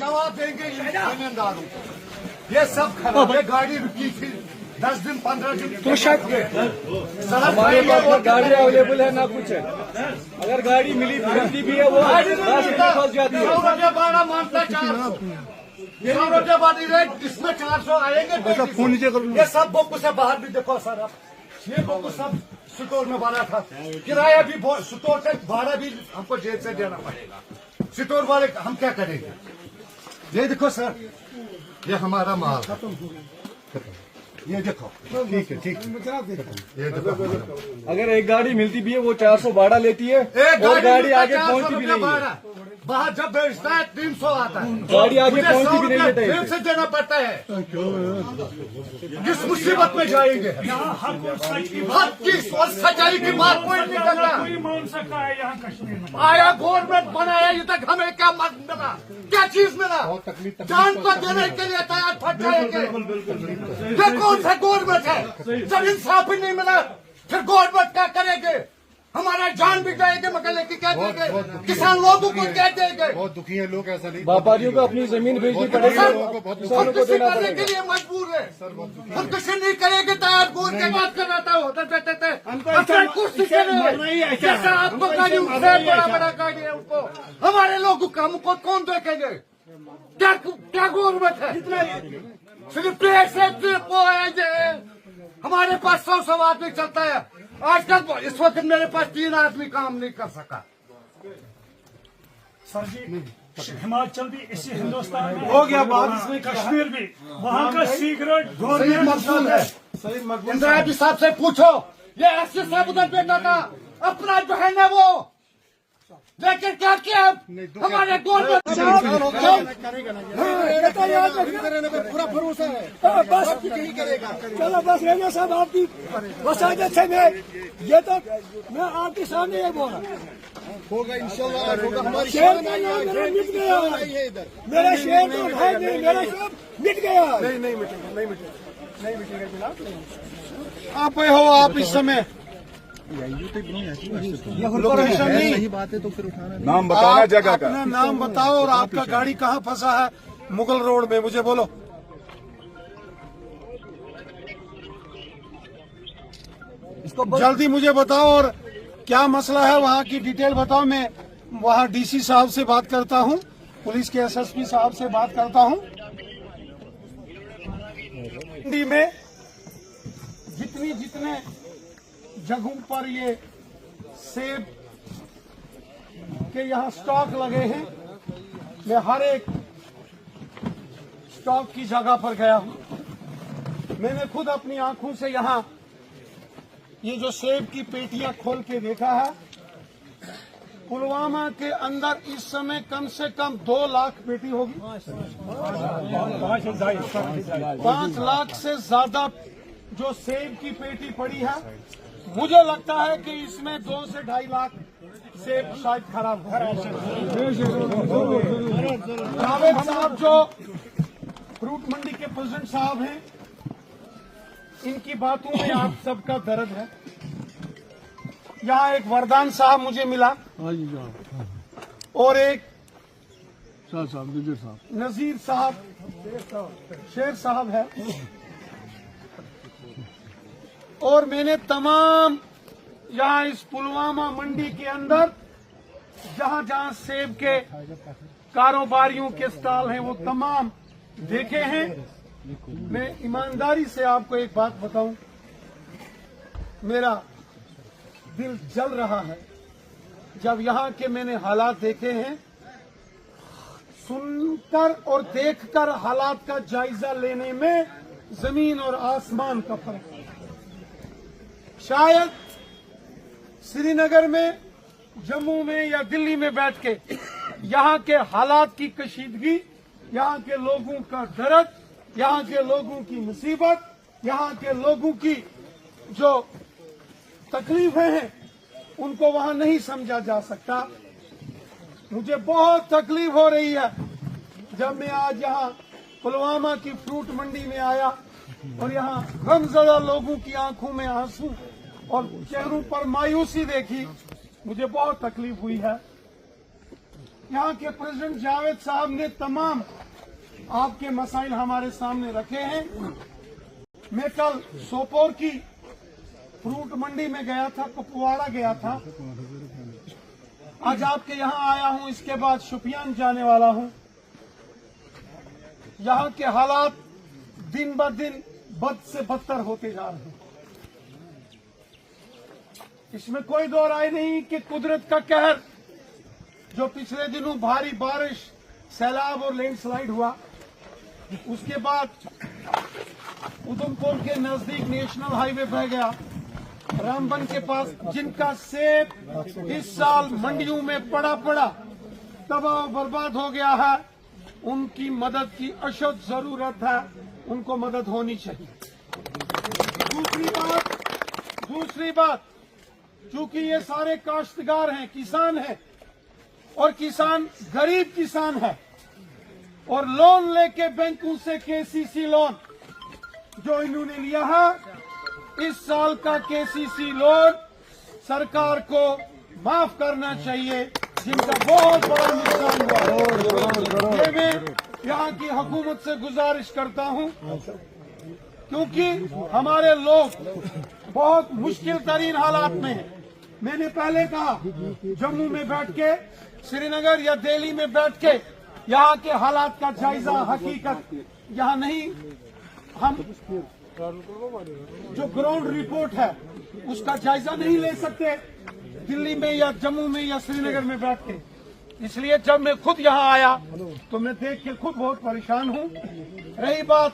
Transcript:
जवाब देंगे जमींदारों को। ये सब खराब है। गाड़ी रुकी थी 10 दिन 15 दिन तो हमारे पास ना गाड़ी अवेलेबल है ना कुछ है। अगर गाड़ी मिलती भी है वो फंस जाती है। 100 रुपये भाड़ा मानता 400 100 रुपये बाटी रेट इसमें 400 आएंगे। ये सब बुक से बाहर भी देखो सर आप, ये बुक सब स्टोर में बना था। किराया भी स्टोर से भाड़ा भी हमको जेल से देना पड़ेगा। स्टोर वाले हम क्या करेंगे? ये देखो सर, ये हमारा माल, ये देखो ठीक है ठीक है। ये देखो अगर एक गाड़ी मिलती भी है वो 400 भाड़ा लेती है और गाड़ी आगे पहुंचती भी नहीं है। बाहर जब बेचता है 300 आता है, गाड़ी आगे पहुंचती भी नहीं है। जेल से देना पड़ता है। किस मुसीबत में जाएंगे? हक की और सच्चाई की बात कोई नहीं कर रहा। कोई मान सकता है यहाँ कश्मीर में। आया गवर्नमेंट बनाया, ये तक हमें क्या मत मिला, क्या चीज मिला? जान तो देने के लिए तैयार फट जाएंगे। ये कौन सा गवर्नमेंट है? जब इंसाफ ही नहीं मिला फिर गवर्नमेंट क्या करेंगे? हमारा जान भी जाएंगे मगर लेके क्या देंगे? किसान लोगों को क्या देंगे? बहुत दुखी है लोग, ऐसा नहीं। व्यापारियों को अपनी जमीन बेचनी पड़ेगी, हम कृषि करने के लिए मजबूर है। हम कृषि नहीं करेंगे तो आप बोल के बात कर रहा होता अपना कुर्सी के लिए जैसा आपको गाड़ी बड़ा बड़ा गाड़ी है उनको, हमारे लोगों का हमको कौन देखेंगे? क्या क्या गवर्नमेंट है? सिर्फ पेट से वो है। हमारे पास 100 आदमी चलता है। आजकल इस वक्त मेरे पास 3 आदमी काम नहीं कर सका। सर जी हिमाचल भी इसी हिंदुस्तान में हो गया बात, इसमें कश्मीर भी वहाँ का सीक्रेट सही मकसूद है। इंदिरा जी साहब से पूछो, ये ऐसे साहब उधर बेटा था अपना जो है ना वो, लेकिन क्या किया हमारे गवर्नमेंट पूरा भरोसा है। बस चलो बस रेडियो साहब आपकी वसायत से मैं ये तो मैं आपके सामने ये बोला होगा इंशाल्लाह। हमारी शेर का नाम मेरा मिट गया, मेरा शेर तो है नहीं, मेरा सब मिट गया। नहीं मिटेगा, नहीं मिटेगा, नहीं मिटेगा। आप हो, आप इस समय लोकेशन नहीं, बात है तो फिर उठाना। नाम बताना जगह का, अपना नाम बताओ और आपका गाड़ी कहाँ फंसा है मुगल रोड में, मुझे बोलो। जल्दी मुझे बताओ और क्या मसला है वहाँ की डिटेल बताओ। मैं वहाँ डीसी साहब से बात करता हूँ, पुलिस के एसएसपी साहब से बात करता हूँ। मंडी में जितने जगहों पर ये सेब के यहाँ स्टॉक लगे हैं, मैं हर एक स्टॉक की जगह पर गया हूँ। मैंने खुद अपनी आंखों से यहाँ ये जो सेब की पेटियां खोल के देखा है। पुलवामा के अंदर इस समय कम से कम 2 लाख पेटी होगी, 5 लाख से ज्यादा जो सेब की पेटी पड़ी है। मुझे लगता है कि इसमें 2 से 2.5 लाख सेब शायद खराब हो। जावेद साहब जो फ्रूट मंडी के प्रेसिडेंट साहब हैं, इनकी बातों में आप सबका दर्द है। यहाँ एक वरदान साहब मुझे मिला और एक नजीर साहब शेर साहब है। और मैंने तमाम यहाँ इस पुलवामा मंडी के अंदर जहाँ जहाँ सेब के कारोबारियों के स्टॉल हैं वो तमाम देखे हैं। मैं ईमानदारी से आपको एक बात बताऊं, मेरा दिल जल रहा है जब यहाँ के मैंने हालात देखे हैं। सुनकर और देखकर हालात का जायजा लेने में जमीन और आसमान का फर्क है। शायद श्रीनगर में, जम्मू में या दिल्ली में बैठ के यहाँ के हालात की कशीदगी, यहाँ के लोगों का दर्द, यहाँ के लोगों की मुसीबत, यहाँ के लोगों की जो तकलीफें हैं उनको वहाँ नहीं समझा जा सकता। मुझे बहुत तकलीफ हो रही है जब मैं आज यहाँ पुलवामा की फ्रूट मंडी में आया और यहाँ गमज़दा लोगों की आंखों में आंसू और चेहरों पर मायूसी देखी। मुझे बहुत तकलीफ हुई है। यहाँ के प्रेसिडेंट जावेद साहब ने तमाम आपके मसाइल हमारे सामने रखे हैं। मैं कल सोपोर की फ्रूट मंडी में गया था, कुपवाड़ा गया था, आज आपके यहाँ आया हूँ, इसके बाद शुपियान जाने वाला हूँ। यहाँ के हालात दिन ब दिन बद से बदतर होते जा रहे हैं। इसमें कोई दो राय नहीं कि कुदरत का कहर जो पिछले दिनों भारी बारिश, सैलाब और लैंडस्लाइड हुआ, उसके बाद उधमपुर के नजदीक नेशनल हाईवे बह गया, रामबन के पास, जिनका सेब इस साल मंडियों में पड़ा तबाह बर्बाद हो गया है, उनकी मदद की अशद जरूरत है, उनको मदद होनी चाहिए। दूसरी बात, चूंकि ये सारे काश्तकार हैं, किसान हैं, और किसान गरीब किसान है, और लोन लेके बैंकों से केसीसी लोन जो इन्होंने लिया है, इस साल का केसीसी लोन सरकार को माफ करना चाहिए, जिनका बहुत बड़ा नुकसान हुआ। ये मैं यहाँ की हुकूमत से गुजारिश करता हूँ, क्योंकि हमारे लोग बहुत मुश्किल तरीन हालात में हैं। मैंने पहले कहा, जम्मू में बैठ के, श्रीनगर या दिल्ली में बैठ के यहाँ के हालात का जायजा, हकीकत यहाँ नहीं, हम जो ग्राउंड रिपोर्ट है उसका जायजा नहीं ले सकते दिल्ली में या जम्मू में या श्रीनगर में बैठ के। इसलिए जब मैं खुद यहाँ आया तो मैं देख के खुद बहुत परेशान हूँ। रही बात